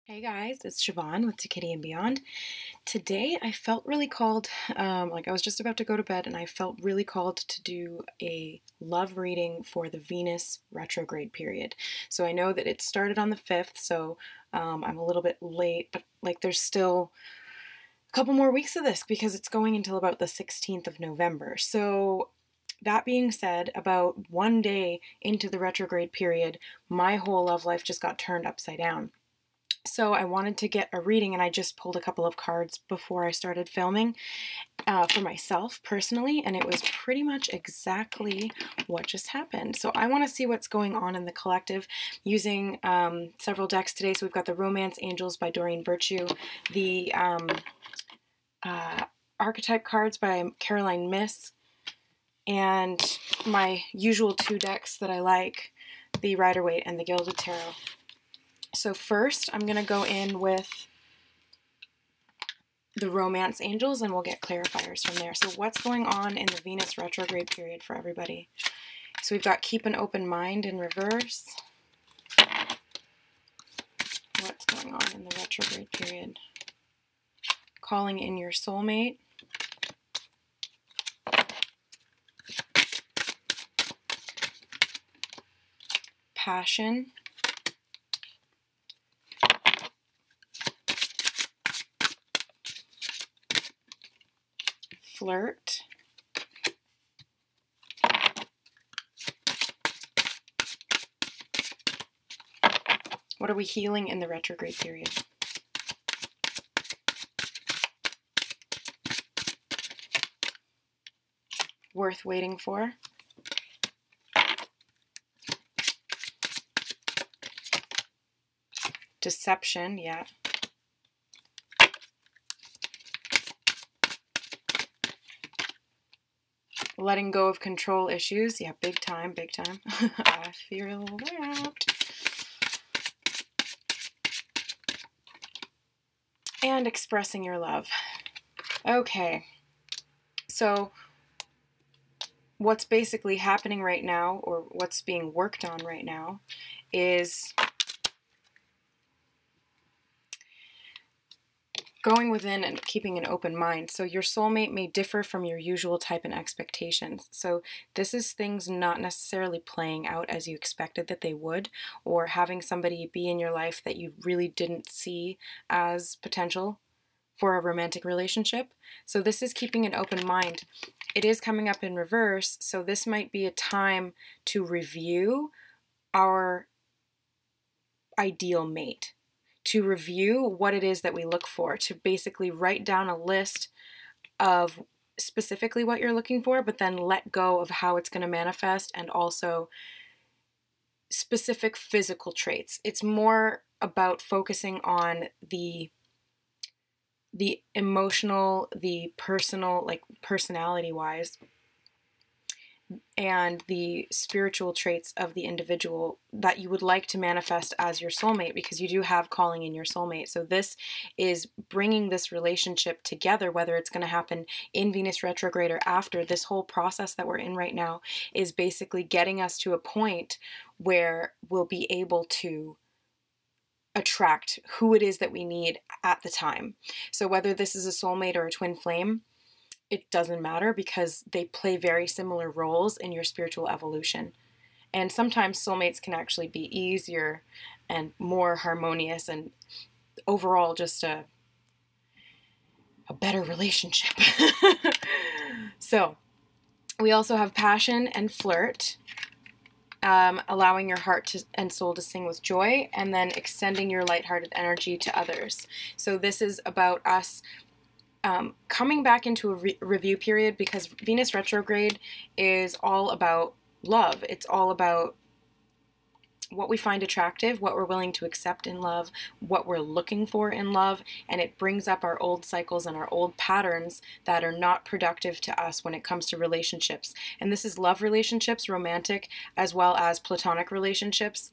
Hey guys, it's Siobhan with ToKittyandBeyond. Today I felt really called, like I was just about to go to bed and I felt really called to do a love reading for the Venus retrograde period. So I know that it started on the 5th, so I'm a little bit late, but like there's still a couple more weeks of this because it's going until about the 16th of November. So that being said, about one day into the retrograde period, my whole love life just got turned upside down. So I wanted to get a reading, and I just pulled a couple of cards before I started filming for myself personally, and it was pretty much exactly what just happened. So I want to see what's going on in the collective using several decks today. So we've got the Romance Angels by Doreen Virtue, the Archetype cards by Caroline Miss, and my usual two decks that I like, the Rider-Waite and the Gilded Tarot. So first, I'm going to go in with the Romance Angels, and we'll get clarifiers from there. So what's going on in the Venus retrograde period for everybody? So we've got Keep an Open Mind in reverse. What's going on in the retrograde period? Calling in your soulmate. Passion. Flirt. What are we healing in the retrograde period? Worth waiting for. Deception, yeah. Letting go of control issues. Yeah, big time, big time. I feel that. And expressing your love. Okay. So what's basically happening right now, or what's being worked on right now, is going within and keeping an open mind. So your soulmate may differ from your usual type and expectations. So this is things not necessarily playing out as you expected that they would, or having somebody be in your life that you really didn't see as potential for a romantic relationship. So this is keeping an open mind. It is coming up in reverse, so this might be a time to review our ideal mate, to review what it is that we look for, to basically write down a list of specifically what you're looking for, but then let go of how it's going to manifest, and also specific physical traits. It's more about focusing on the emotional, the personal, like personality-wise, and the spiritual traits of the individual that you would like to manifest as your soulmate, because you do have calling in your soulmate. So this is bringing this relationship together, whether it's going to happen in Venus retrograde or after. This whole process that we're in right now is basically getting us to a point where we'll be able to attract who it is that we need at the time. So whether this is a soulmate or a twin flame, it doesn't matter, because they play very similar roles in your spiritual evolution. And sometimes soulmates can actually be easier and more harmonious, and overall just a better relationship. So we also have passion and flirt, allowing your heart and soul to sing with joy, and then extending your lighthearted energy to others. So this is about us coming back into a review period, because Venus retrograde is all about love. It's all about what we find attractive, what we're willing to accept in love, what we're looking for in love, and it brings up our old cycles and our old patterns that are not productive to us when it comes to relationships. And this is love relationships, romantic, as well as platonic relationships,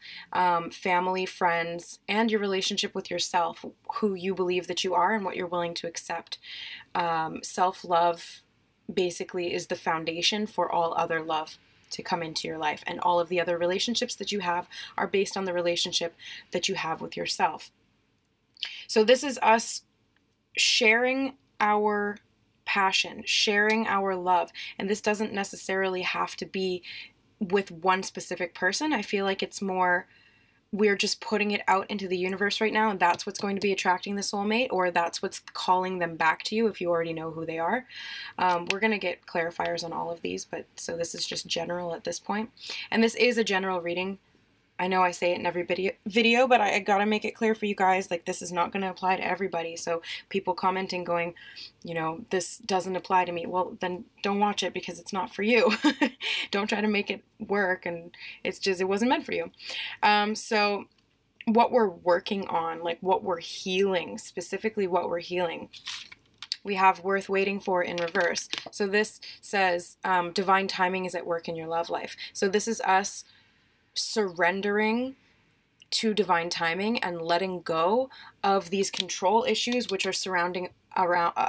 family, friends, and your relationship with yourself, who you believe that you are and what you're willing to accept. Self-love basically is the foundation for all other love to come into your life, and all of the other relationships that you have are based on the relationship that you have with yourself. So this is us sharing our passion, sharing our love. And this doesn't necessarily have to be with one specific person. I feel like it's more, we're just putting it out into the universe right now, and that's what's going to be attracting the soulmate, or that's what's calling them back to you if you already know who they are. We're going to get clarifiers on all of these, but so this is just general at this point. And this is a general reading. I know I say it in every video, but I gotta make it clear for you guys, like, this is not going to apply to everybody. So people commenting going, you know, this doesn't apply to me. Well, then don't watch it, because it's not for you. Don't try to make it work, and it's just, it wasn't meant for you. So what we're working on, like what we're healing, specifically what we're healing, we have worth waiting for in reverse. So this says divine timing is at work in your love life. So this is us surrendering to divine timing and letting go of these control issues which are surrounding around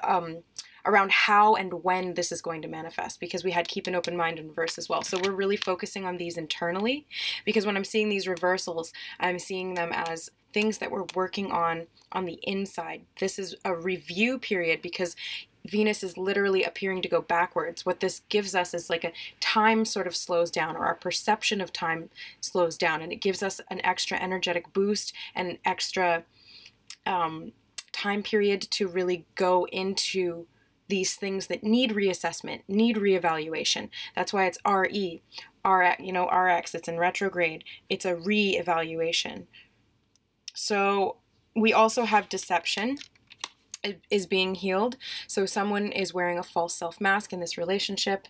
how and when this is going to manifest, because we had keep an open mind in reverse as well. So we're really focusing on these internally, because when I'm seeing these reversals, I'm seeing them as things that we're working on the inside. This is a review period, because Venus is literally appearing to go backwards. What this gives us is like a time sort of slows down, or our perception of time slows down, and it gives us an extra energetic boost and extra time period to really go into these things that need reassessment, need reevaluation. That's why it's RE, you know, RX, it's in retrograde. It's a reevaluation. So we also have deception is being healed. So someone is wearing a false self-mask in this relationship,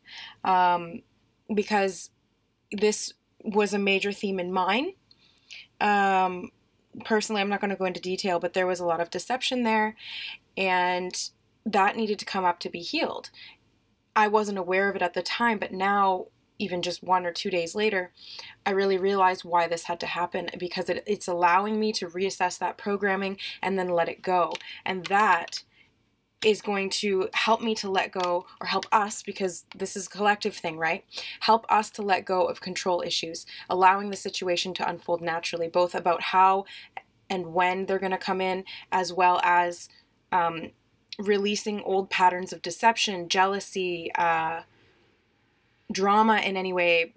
because this was a major theme in mine. Personally, I'm not going to go into detail, but there was a lot of deception there, and that needed to come up to be healed. I wasn't aware of it at the time, but now, even just 1 or 2 days later, I really realized why this had to happen, because it's allowing me to reassess that programming and then let it go. And that is going to help me to let go, or help us, because this is a collective thing, right? Help us to let go of control issues, allowing the situation to unfold naturally, both about how and when they're going to come in, as well as releasing old patterns of deception, jealousy, drama in any way,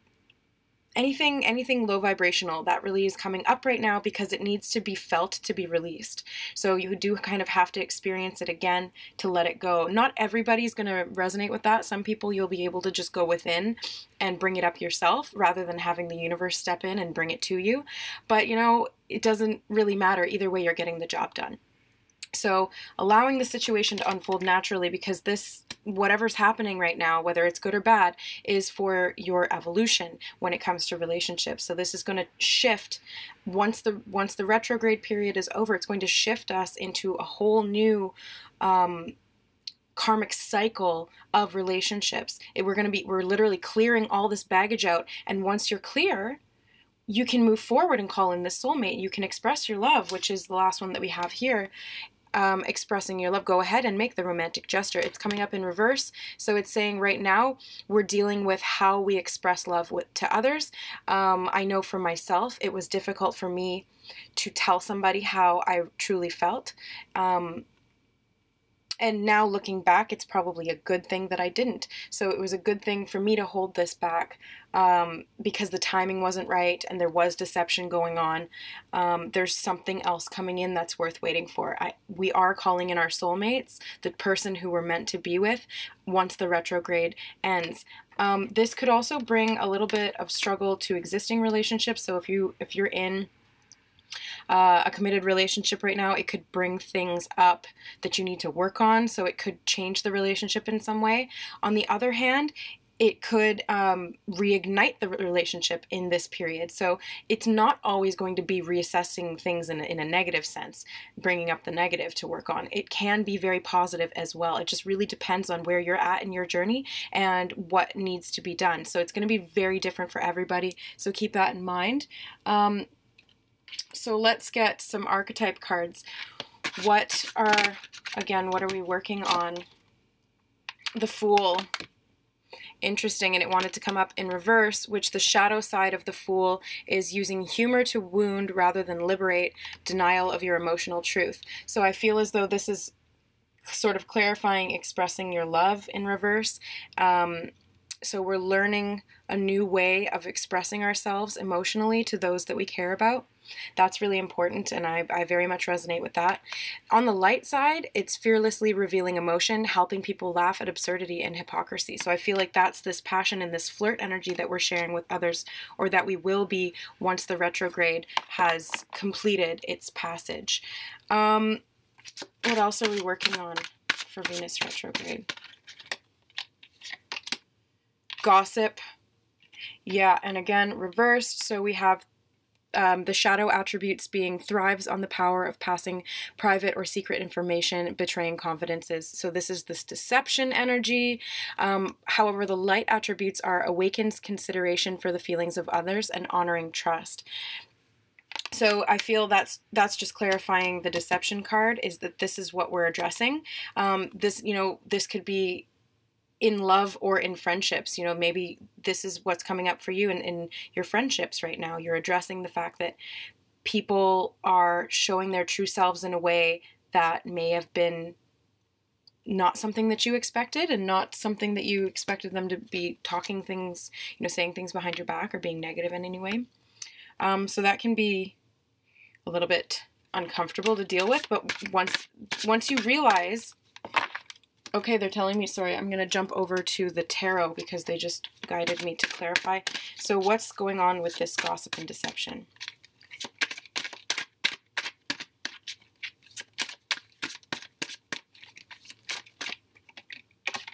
anything low vibrational that really is coming up right now, because it needs to be felt to be released. So you do kind of have to experience it again to let it go. Not everybody's going to resonate with that. Some people you'll be able to just go within and bring it up yourself, rather than having the universe step in and bring it to you. But you know, it doesn't really matter. Either way, you're getting the job done. So allowing the situation to unfold naturally, because this, whatever's happening right now, whether it's good or bad, is for your evolution when it comes to relationships. So this is going to shift once the retrograde period is over. It's going to shift us into a whole new karmic cycle of relationships. We're literally clearing all this baggage out, and once you're clear, you can move forward and call in this soulmate. You can express your love, which is the last one that we have here. Expressing your love, go ahead and make the romantic gesture. It's coming up in reverse, so it's saying right now we're dealing with how we express love to others. I know for myself, it was difficult for me to tell somebody how I truly felt. And now looking back, it's probably a good thing that I didn't. So it was a good thing for me to hold this back, because the timing wasn't right and there was deception going on. There's something else coming in that's worth waiting for. We are calling in our soulmates, the person who we're meant to be with once the retrograde ends. This could also bring a little bit of struggle to existing relationships. So if you're in a committed relationship right now, it could bring things up that you need to work on, so it could change the relationship in some way. On the other hand, it could reignite the relationship in this period. So it's not always going to be reassessing things in a negative sense, bringing up the negative to work on. It can be very positive as well. It just really depends on where you're at in your journey and what needs to be done. So it's going to be very different for everybody, so keep that in mind. So let's get some archetype cards. What are we working on? The Fool. interesting, and it wanted to come up in reverse, which the shadow side of the Fool is using humor to wound rather than liberate, denial of your emotional truth. So I feel as though this is sort of clarifying expressing your love in reverse. So we're learning a new way of expressing ourselves emotionally to those that we care about. That's really important, and I very much resonate with that. On the light side, it's fearlessly revealing emotion, helping people laugh at absurdity and hypocrisy. So I feel like that's this passion and this flirt energy that we're sharing with others, or that we will be once the retrograde has completed its passage. What else are we working on for Venus retrograde? Gossip. Yeah, and again, reversed. So we have the shadow attributes being thrives on the power of passing private or secret information, betraying confidences. So this is this deception energy. However, the light attributes are awakens consideration for the feelings of others and honoring trust. So I feel that's just clarifying the deception card, is that this is what we're addressing. This could be in love or in friendships. Maybe this is what's coming up for you in your friendships right now. You're addressing the fact that people are showing their true selves in a way that may have been not something that you expected, and not something that you expected them to be talking things, saying things behind your back or being negative in any way. So that can be a little bit uncomfortable to deal with, but once you realize, okay, they're telling me, sorry, I'm going to jump over to the tarot because they just guided me to clarify. So what's going on with this gossip and deception?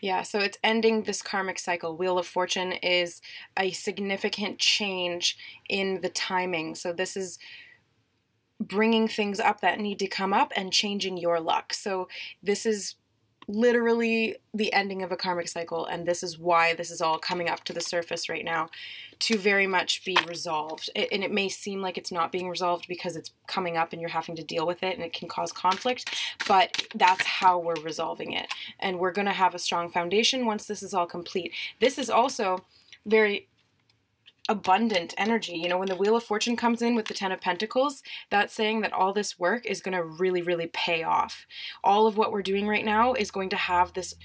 Yeah, so it's ending this karmic cycle. Wheel of Fortune is a significant change in the timing. So this is bringing things up that need to come up and changing your luck. So this is literally the ending of a karmic cycle, and this is why this is all coming up to the surface right now, to very much be resolved. And it may seem like it's not being resolved because it's coming up and you're having to deal with it and it can cause conflict, but that's how we're resolving it. And we're going to have a strong foundation once this is all complete. This is also very abundant energy. When the Wheel of Fortune comes in with the Ten of Pentacles, that's saying that all this work is going to really, really pay off. All of what we're doing right now is going to have this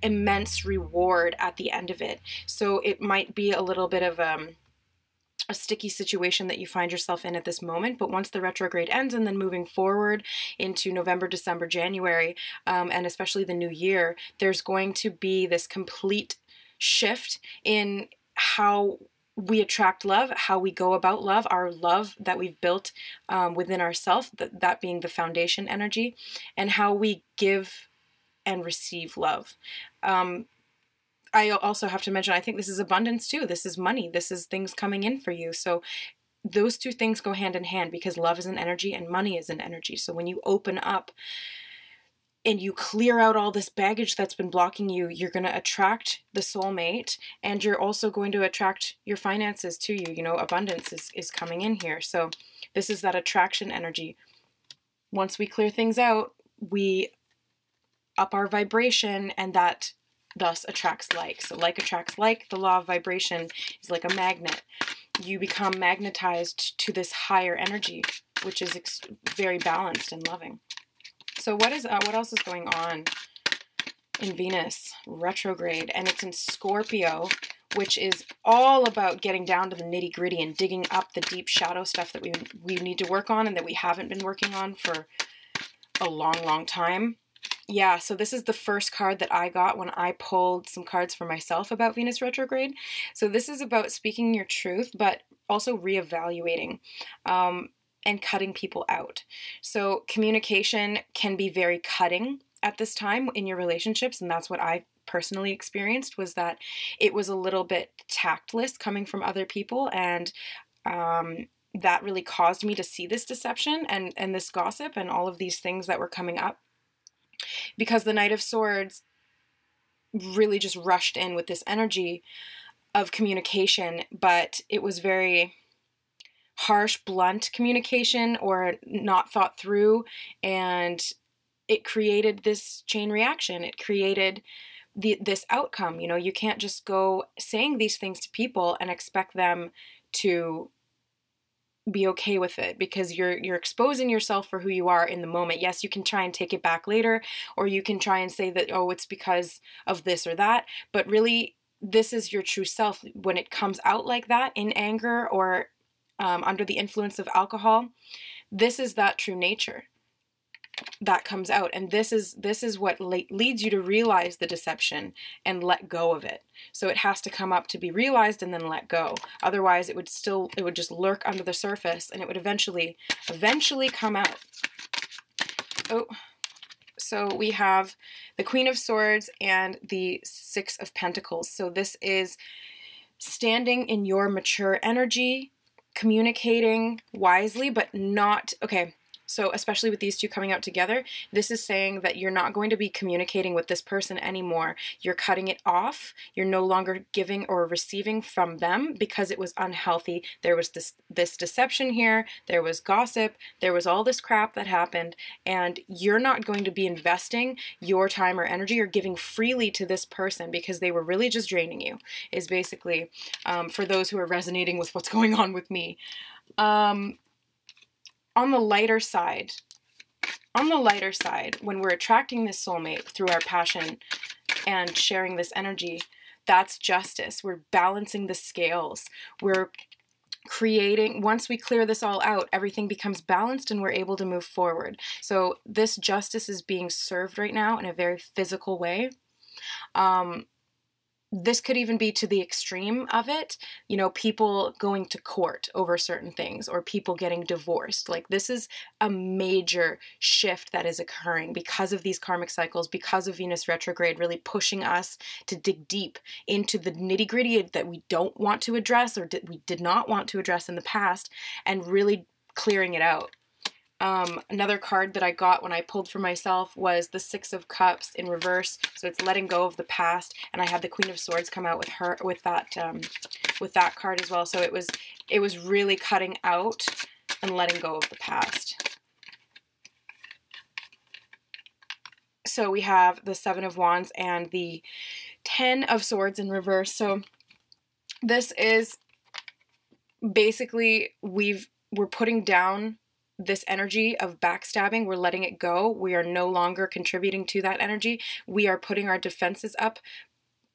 immense reward at the end of it. So it might be a little bit of a sticky situation that you find yourself in at this moment, but once the retrograde ends and then moving forward into November, December, January, and especially the new year, there's going to be this complete shift in how we attract love, how we go about love, our love that we've built within ourselves, that being the foundation energy, and how we give and receive love. I also have to mention, I think this is abundance too. This is money. This is things coming in for you. So those two things go hand in hand, because love is an energy and money is an energy. So when you open up and you clear out all this baggage that's been blocking you, you're going to attract the soulmate, and you're also going to attract your finances to you. Abundance is coming in here. So this is that attraction energy. Once we clear things out, we up our vibration, and that thus attracts like. So like attracts like. The law of vibration is like a magnet. You become magnetized to this higher energy, which is very balanced and loving. So what else is going on in Venus retrograde? And it's in Scorpio, which is all about getting down to the nitty gritty and digging up the deep shadow stuff that we need to work on and that we haven't been working on for a long, long time. Yeah, so this is the first card that I got when I pulled some cards for myself about Venus retrograde. So this is about speaking your truth, but also reevaluating. And cutting people out. So communication can be very cutting at this time in your relationships, and that's what I personally experienced, was that it was a little bit tactless coming from other people, and that really caused me to see this deception and this gossip and all of these things that were coming up, because the Knight of Swords really just rushed in with this energy of communication, but it was very harsh, blunt communication, or not thought through, and it created this chain reaction. It created this outcome. You know, you can't just go saying these things to people and expect them to be okay with it, because you're exposing yourself for who you are in the moment. Yes, you can try and take it back later, or you can try and say that, oh, it's because of this or that, but really this is your true self. When it comes out like that in anger or under the influence of alcohol, this is that true nature that comes out, and this is what leads you to realize the deception and let go of it. So it has to come up to be realized and then let go. Otherwise, it would just lurk under the surface, and it would eventually come out. Oh, so we have the Queen of Swords and the Six of Pentacles. So this is standing in your mature energy, communicating wisely, but not okay. So especially with these two coming out together, this is saying that you're not going to be communicating with this person anymore. You're cutting it off. You're no longer giving or receiving from them because it was unhealthy. There was this deception here. There was gossip. There was all this crap that happened, and you're not going to be investing your time or energy or giving freely to this person because they were really just draining you, is basically for those who are resonating with what's going on with me. On the lighter side, when we're attracting this soulmate through our passion and sharing this energy, that's justice. We're balancing the scales. We're creating, once we clear this all out, everything becomes balanced and we're able to move forward. So this justice is being served right now in a very physical way. This could even be to the extreme of it, you know, people going to court over certain things, or people getting divorced. Like, this is a major shift that is occurring because of these karmic cycles, because of Venus retrograde really pushing us to dig deep into the nitty-gritty that we don't want to address, or we did not want to address in the past, and really clearing it out. Another card that I got when I pulled for myself was the Six of Cups in reverse. So it's letting go of the past, and I had the Queen of Swords come out with that card as well. So it was really cutting out and letting go of the past. So we have the Seven of Wands and the Ten of Swords in reverse. So this is basically we're putting down this energy of backstabbing. We're letting it go. We are no longer contributing to that energy. We are putting our defenses up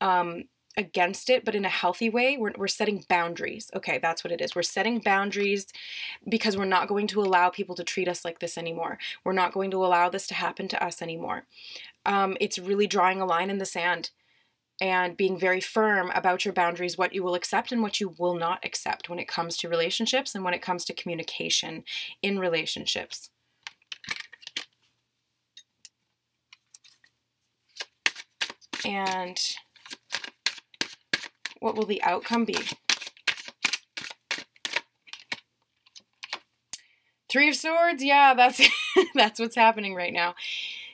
against it, but in a healthy way. We're setting boundaries. Okay, that's what it is. We're setting boundaries because we're not going to allow people to treat us like this anymore. We're not going to allow this to happen to us anymore. It's really drawing a line in the sand and being very firm about your boundaries, what you will accept and what you will not accept when it comes to relationships and when it comes to communication in relationships. And what will the outcome be? Three of Swords, yeah, that's that's what's happening right now.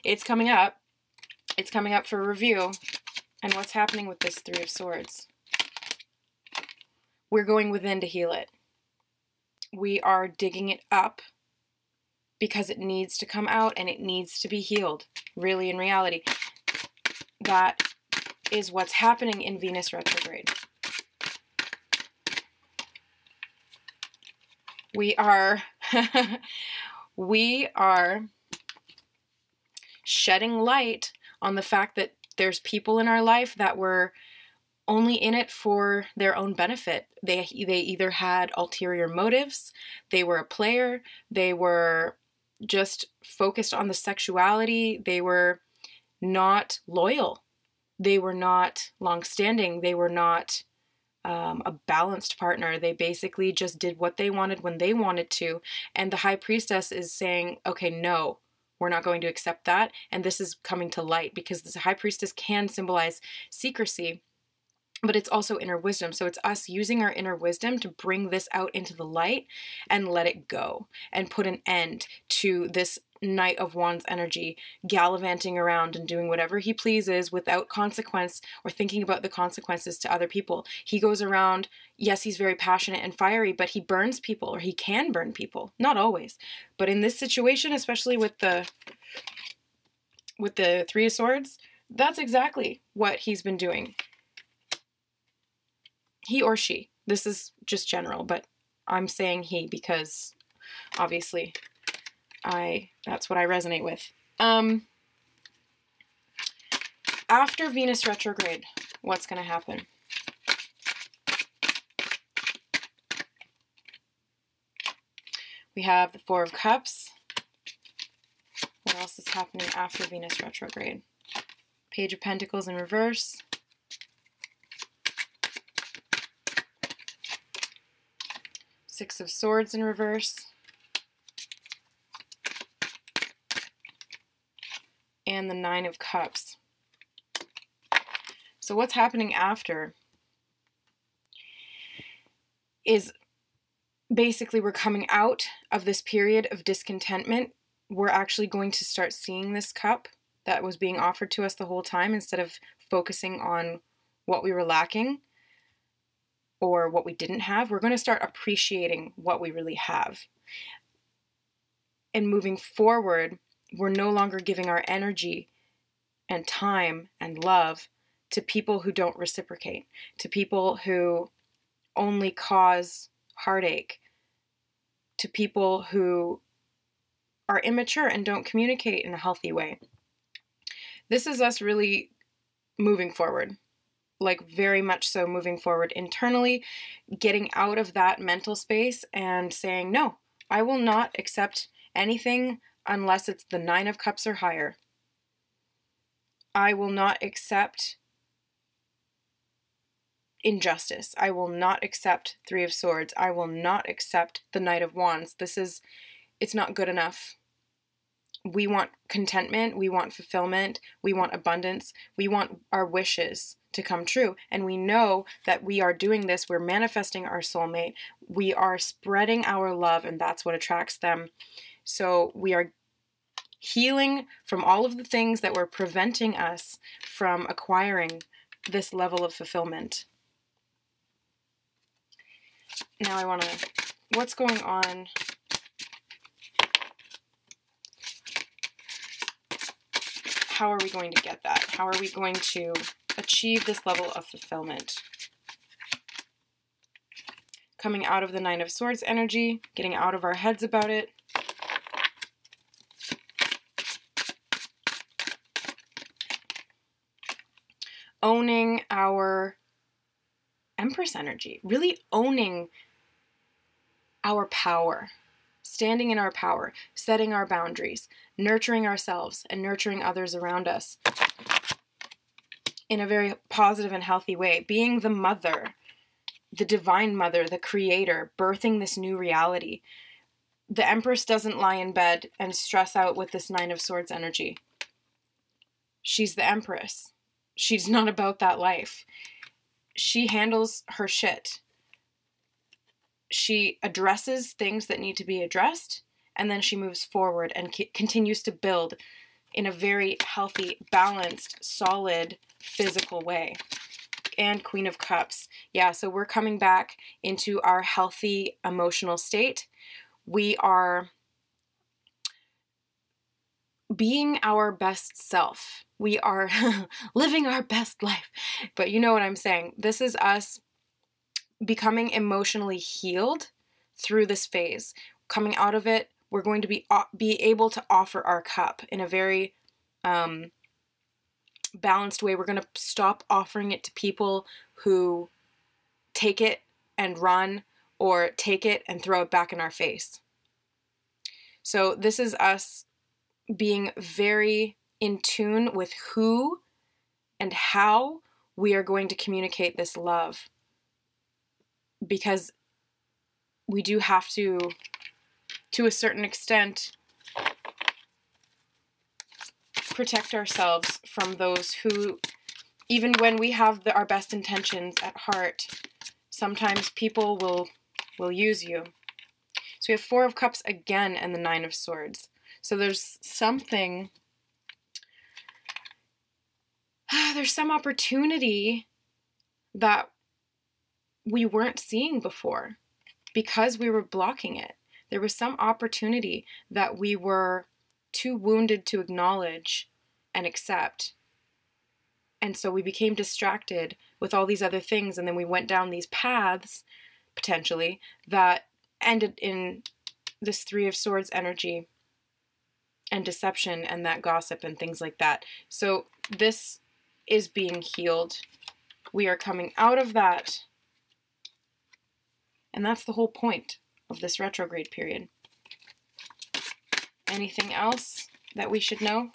It's coming up. It's coming up for review. And what's happening with this Three of Swords? We're going within to heal it. We are digging it up because it needs to come out and it needs to be healed. Really, in reality, that is what's happening in Venus retrograde. We are shedding light on the fact that there's people in our life that were only in it for their own benefit. They either had ulterior motives, they were a player, they were just focused on the sexuality, they were not loyal, they were not long-standing, they were not a balanced partner. They basically just did what they wanted when they wanted to. And the High Priestess is saying, okay, no, we're not going to accept that. And this is coming to light because the High Priestess can symbolize secrecy, but it's also inner wisdom. So it's us using our inner wisdom to bring this out into the light and let it go and put an end to this Knight of Wands energy gallivanting around and doing whatever he pleases without consequence or thinking about the consequences to other people. He goes around, yes, he's very passionate and fiery, but he burns people, or he can burn people. Not always. But in this situation, especially with the Three of Swords, That's exactly what he's been doing. He or she. This is just general, but I'm saying he because obviously that's what I resonate with. After Venus retrograde, what's going to happen? We have the Four of Cups. What else is happening after Venus retrograde? Page of Pentacles in reverse. Six of Swords in reverse. And the Nine of Cups. So what's happening after is basically we're coming out of this period of discontentment. We're actually going to start seeing this cup that was being offered to us the whole time instead of focusing on what we were lacking or what we didn't have. We're going to start appreciating what we really have. And moving forward, we're no longer giving our energy and time and love to people who don't reciprocate, to people who only cause heartache, to people who are immature and don't communicate in a healthy way. This is us really moving forward, like very much so moving forward internally, getting out of that mental space and saying, no, I will not accept anything unless it's the Nine of Cups or higher. I will not accept injustice. I will not accept Three of Swords. I will not accept the Knight of Wands. It's not good enough. We want contentment. We want fulfillment. We want abundance. We want our wishes to come true. And we know that we are doing this. We're manifesting our soulmate. We are spreading our love, and that's what attracts them. So we are healing from all of the things that were preventing us from acquiring this level of fulfillment. Now what's going on? How are we going to get that? How are we going to achieve this level of fulfillment? Coming out of the Nine of Swords energy, getting out of our heads about it. Owning our Empress energy, really owning our power, standing in our power, setting our boundaries, nurturing ourselves and nurturing others around us in a very positive and healthy way, being the mother, the divine mother, the creator, birthing this new reality. The Empress doesn't lie in bed and stress out with this Nine of Swords energy. She's the Empress. She's not about that life. She handles her shit. She addresses things that need to be addressed, and then she moves forward and continues to build in a very healthy, balanced, solid, physical way. And Queen of Cups. Yeah, so we're coming back into our healthy emotional state. We are being our best self. We are living our best life. But you know what I'm saying. This is us becoming emotionally healed through this phase. Coming out of it, we're going to be able to offer our cup in a very balanced way. We're going to stop offering it to people who take it and run or take it and throw it back in our face. So this is us being very in tune with who and how we are going to communicate this love. Because we do have to a certain extent, protect ourselves from those who, even when we have our best intentions at heart, sometimes people will use you. So we have Four of Cups again and the Nine of Swords. So there's some opportunity that we weren't seeing before because we were blocking it. There was some opportunity that we were too wounded to acknowledge and accept. And so we became distracted with all these other things, and then we went down these paths, potentially, that ended in this Three of Swords energy and deception and that gossip and things like that. So this is being healed. We are coming out of that. And that's the whole point of this retrograde period. Anything else that we should know?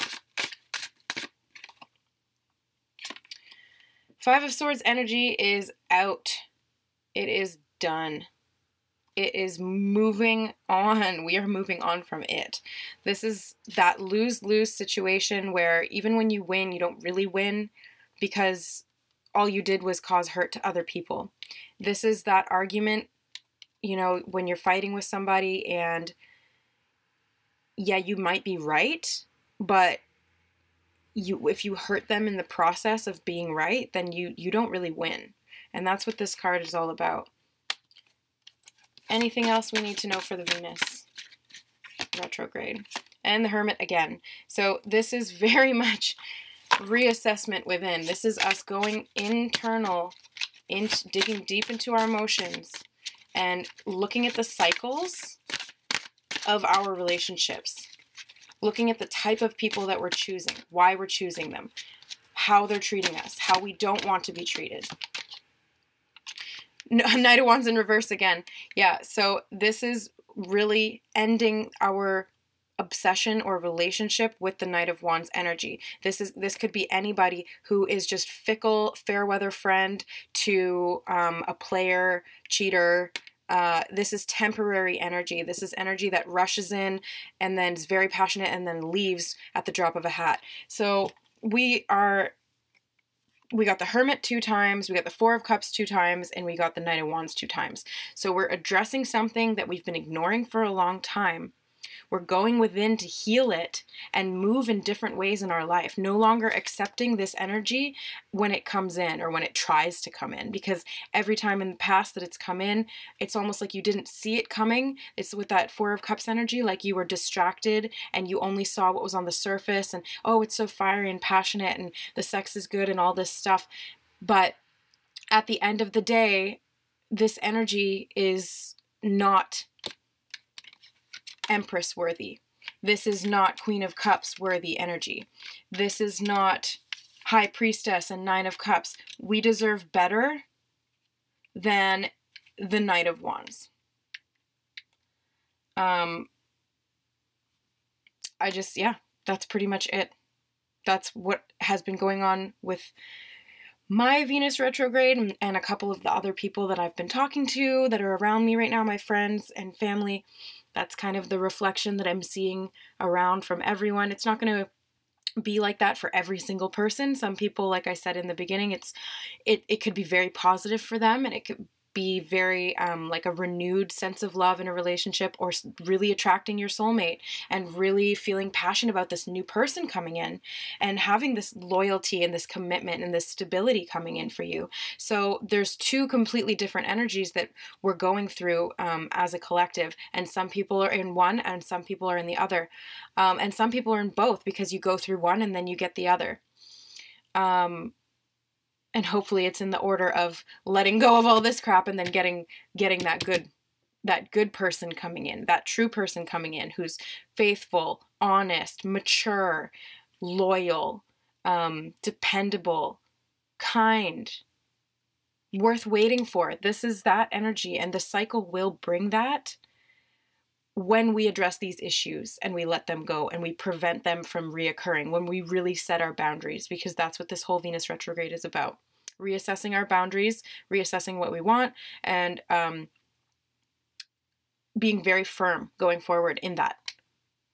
Five of Swords energy is out. It is done. It is moving on. We are moving on from it. This is that lose-lose situation where even when you win, you don't really win because all you did was cause hurt to other people. This is that argument, you know, when you're fighting with somebody and yeah, you might be right, but if you hurt them in the process of being right, then you don't really win. And that's what this card is all about. Anything else we need to know for the Venus retrograde? And the Hermit again. So this is very much reassessment within. This is us going internal, digging deep into our emotions and looking at the cycles of our relationships. Looking at the type of people that we're choosing, why we're choosing them, how they're treating us, how we don't want to be treated. Knight of Wands in reverse again. Yeah, so this is really ending our obsession or relationship with the Knight of Wands energy. This could be anybody who is just fickle, fair weather friend to a player, cheater. This is temporary energy. This is energy that rushes in and then is very passionate and then leaves at the drop of a hat. So we got the Hermit 2 times, we got the Four of Cups 2 times, and we got the Knight of Wands 2 times. So we're addressing something that we've been ignoring for a long time. We're going within to heal it and move in different ways in our life. No longer accepting this energy when it comes in or when it tries to come in. Because every time in the past that it's come in, it's almost like you didn't see it coming. It's with that Four of Cups energy, like you were distracted and you only saw what was on the surface and, oh, it's so fiery and passionate and the sex is good and all this stuff. But at the end of the day, this energy is not Empress worthy. This is not Queen of Cups worthy energy. This is not High Priestess and Nine of Cups. We deserve better than the Knight of Wands. Yeah, that's pretty much it. That's what has been going on with my Venus retrograde and a couple of the other people that I've been talking to that are around me right now, my friends and family. That's kind of the reflection that I'm seeing around from everyone. It's not going to be like that for every single person. Some people, like I said in the beginning, it could be very positive for them, and it could be very like a renewed sense of love in a relationship, or really attracting your soulmate and really feeling passionate about this new person coming in and having this loyalty and this commitment and this stability coming in for you. So there's 2 completely different energies that we're going through as a collective, and some people are in one and some people are in the other, and some people are in both, because you go through one and then you get the other. And hopefully it's in the order of letting go of all this crap and then getting that good person coming in, that true person coming in who's faithful, honest, mature, loyal, dependable, kind, worth waiting for. This is that energy, and the cycle will bring that when we address these issues and we let them go and we prevent them from reoccurring, when we really set our boundaries, because that's what this whole Venus retrograde is about. Reassessing our boundaries, reassessing what we want, and being very firm going forward in that.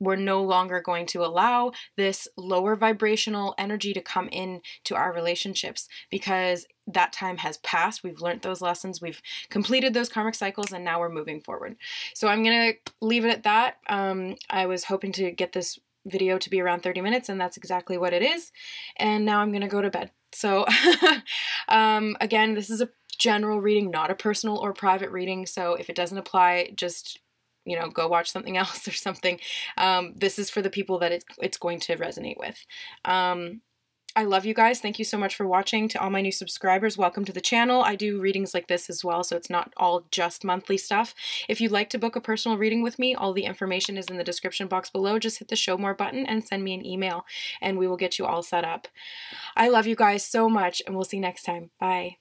We're no longer going to allow this lower vibrational energy to come in to our relationships, because that time has passed. We've learned those lessons. We've completed those karmic cycles, and now we're moving forward. So I'm going to leave it at that. I was hoping to get this video to be around 30 minutes, and that's exactly what it is. And now I'm going to go to bed. So again, this is a general reading, not a personal or private reading. So if it doesn't apply, just, you know, go watch something else or something. This is for the people that it's going to resonate with. I love you guys. Thank you so much for watching. To all my new subscribers, welcome to the channel. I do readings like this as well, so it's not all just monthly stuff. If you'd like to book a personal reading with me, all the information is in the description box below. Just hit the show more button and send me an email, and we will get you all set up. I love you guys so much, and we'll see you next time. Bye.